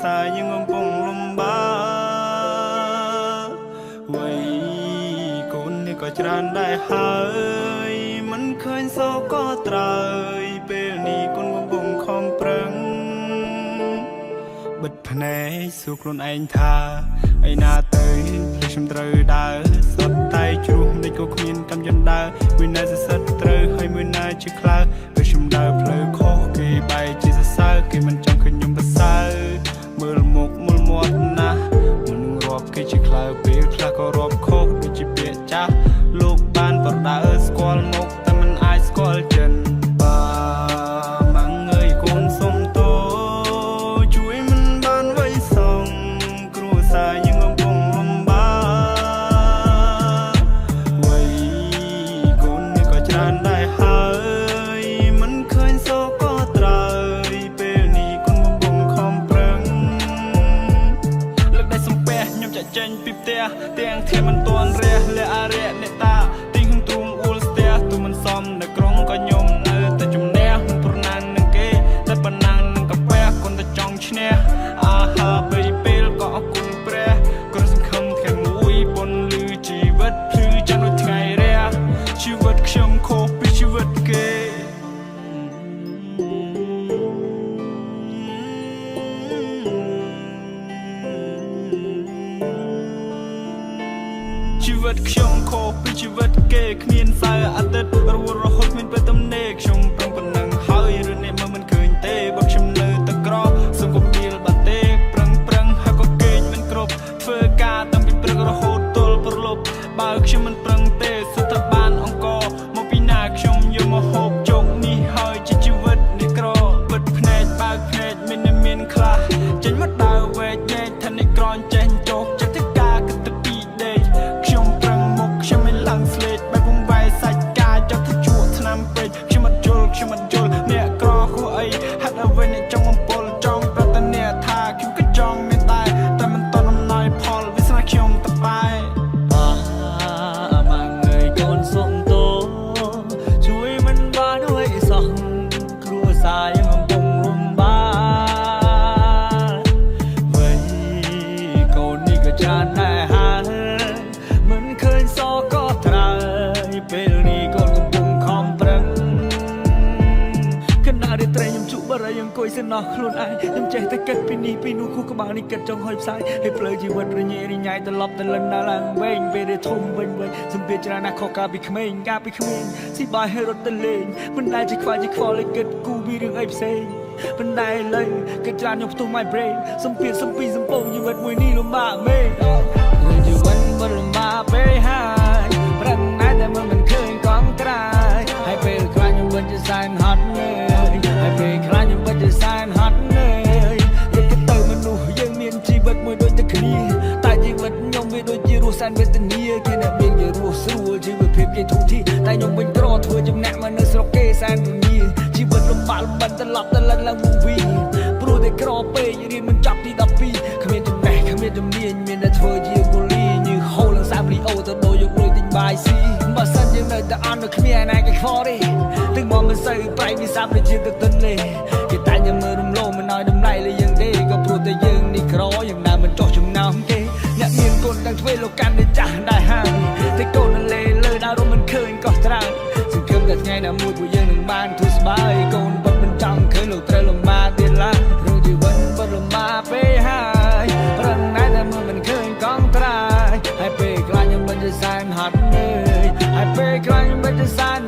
សារយើងកំពុងលំបាកវ័យកូននេះក៏ច្រើនដែរហើយមិនឃើញសោកក៏ត្រើយពេលនេះកូនកំពុងខំប្រឹងបិទភ្នែកសួរខ្លួនឯងថាឯណាទៅខ្ញុំត្រូវដើរសុទ្ធតែជ្រុះមិនក៏គ្មានកម្មយន្តដើរមួយណាសិទ្ធត្រូវហើយមួយណាជាខ្លៅពេលខ្ញុំដើរផ្លូវខុសគេបែរជាសរសើរគេមិនចង់ឃើញខ្ញុំប្រសើរមើលមុខមើលមាត់ណាស់មិនរាប់គេជាខ្លៅពេលខ្លះក៏រាប់ខុសដូចជាពាក្យចាស់លោកបានប្រដៅស្គាល់មុខតែមិនអាចស្គាល់ចិនបាម៉ាំងអើយកូនសុំតោជួយមិនបានໄວសងគ្រួសារយើងកំពុងលំបាកវ័យកូននេះក៏ច្រើនដែរហើយមិនឃើញសោកក៏ត្រើយពេលនេះកូនកំពុងខំប្រឹងលើកដៃសំពះខ្ញុំចាក់ចេញពីផ្ទះទាំងធាមិនទាន់រះលះអរិយអ្នកតាទីងទ្រូងអ៊ូលស្ទះទូមិនសមនៅក្រុងក៏ខ្ញុំនៅតែជំនះប្រណាំងនឹងគេតែប៉ុណ្ណាំងនឹងកាពះកូនតែចង់ឈ្នះអាហាពេលក៏អគុណព្រះក៏សង្ឃឹមថ្ងៃមួយប៉ុនលឺជីវិតភ្លឺចាំដូចថ្ងៃរះជីវិតខ្ញុំខុសពីជីវិតគេជីវិតខ្ញុំខុសពីជីវិតគេគ្មានសៅរ៍អាទិត្យរវល់រហូតគ្មានពេលទំនេរខ្ញុំប្រឹងប៉ុណ្ណឹងហើយរឿងនេះមើលមិនឃើញទេបើខ្ញុំនៅតែក្រសុំកុំពីលបាត់ទេប្រឹងហើយក៏គេងមិនគ្រប់ធ្វើការតាំងពីព្រឹករហូតទល់ប្រលប់បើខ្ញុំមិនប្រឹងទេសួរថាបានអង្គមកពីណាខ្ញុំយកមកហូបជោគនេះហើយជាជីវិតនេះក្របិទភ្នែកបើកភ្នែកមានខ្លះចេញមកដើរវែកញែកថានេះក្រនចេញចុះចិត្តទៅការគិតទៅពីដេកខ្ញុំប្រឹងមុខខ្ញុំមិនឡើងស្លេកបែបវងវាយសាច់កាចទៅជួឆ្នាំពេកខ្ញុំអត់យល់អ្នកក្រគួរអីហាត់អ្វីអ្នកចង់បំពល់ចង់ប្រតនាថាខ្ញុំក៏ចង់មានតែមិនតន់អំណោយផលវាស្នាខ្ញុំតបែម៉ាំងអើយកូនសុំតោជួយមិនបានអើយសោះគ្រួសារយើងកំពុងលំបាកវ័យកូននេះក៏ច្រើនដែរហើយមិនឃើញសោកក៏ត្រើយពេលនេះកូនកំពុងខំប្រឹងគណៈរាត្រីខ្ញុំជក់បរិយអង្គុយសិនណោះខ្លួនឯងខ្ញុំចេះតែគិតពីនេះពីនោះគូក្បាលនេះគិតចង់ហុយផ្សាយឲ្យផ្លូវជីវិតរញ៉េរញ៉ៃត្រឡប់ទៅលិនដល់ឡើងវែងពេលដែលធំវិញសំភារច្រើនណាស់ខុសកាលពីក្មេងស៊ីបាយឲ្យរត់ទៅលេងមិនដែលជាខ្វល់ឲ្យគិតគូពីរឿងអីផ្សេងប៉ុន្តែឥឡូវគិតច្រើនខ្ញុំផ្ទុះ my brain សំពីសំពងជីវិតមួយនេះលំបាកមែនរឿងជីវិតមិនលំបាកពេកហើយប្រឹងណាស់តែមិនឃើញកង់ក្រោយហើយពេលខ្លាចខ្ញុំមិនជាសែនហត់នឿយហើយពេលខ្លាចខ្ញុំមិនជាសែនហត់នឿយយកទៅមនុស្សយើងមានជីវិតមួយដូចតែគ្នាតែជីវិតខ្ញុំវាដូចជារស់សែនវេទនាគេអ្នកមានជារស់ស្រួលជីវភាពគេធូរធីតែខ្ញុំវិញក្រធ្វើចំណាក់មកនៅស្រុកគេសែនរងាជីវិតលំបាកលំបិនត្រឡប់ទៅលិនឡើង movie ព្រោះតែក្រពេករៀនមិនចប់ទី12គ្មានចំណេះគ្មានជំនាញមានតែធ្វើជាកូលីញើហូលឡើងសាមលីអូទៅដូរយកលុយទិញបាយស៊ីបើសិនយើងនៅតែអន់នៅគ្មានណាគេខ្វល់ទេទឹកមកមិនសូវប្រៃវិសាប់ដូចជាទឹកទន្លេគេតែញមើលរំលោភមិនឲ្យតម្លៃលើយើងទេក៏ព្រោះតែយើងនេះក្រយើងដើរមិនចោះចំណោមគេអ្នកមានកូនទាំងទ្វេលោកកាន់តែចាស់ដែរហើយតែកូននៅលេលើដើររំមិនឃើញក៏ត្រើយសង្ឃឹមតែថ្ងៃណាមួយពួកយើងនឹងបានធូរស្បើយកូនពិតមិនចង់ឃើញលោកត្រូវលំបាកទៀតឡើយរឿងជីវិតពិតលំបាកពេកហើយប្រឹងណាស់តែមិនឃើញកង់ត្រើយហើយពេលខ្លាចខ្ញុំមិនជាសែនហត់នឿយហើយពេលខ្លាចខ្ញុំមិនជាសែន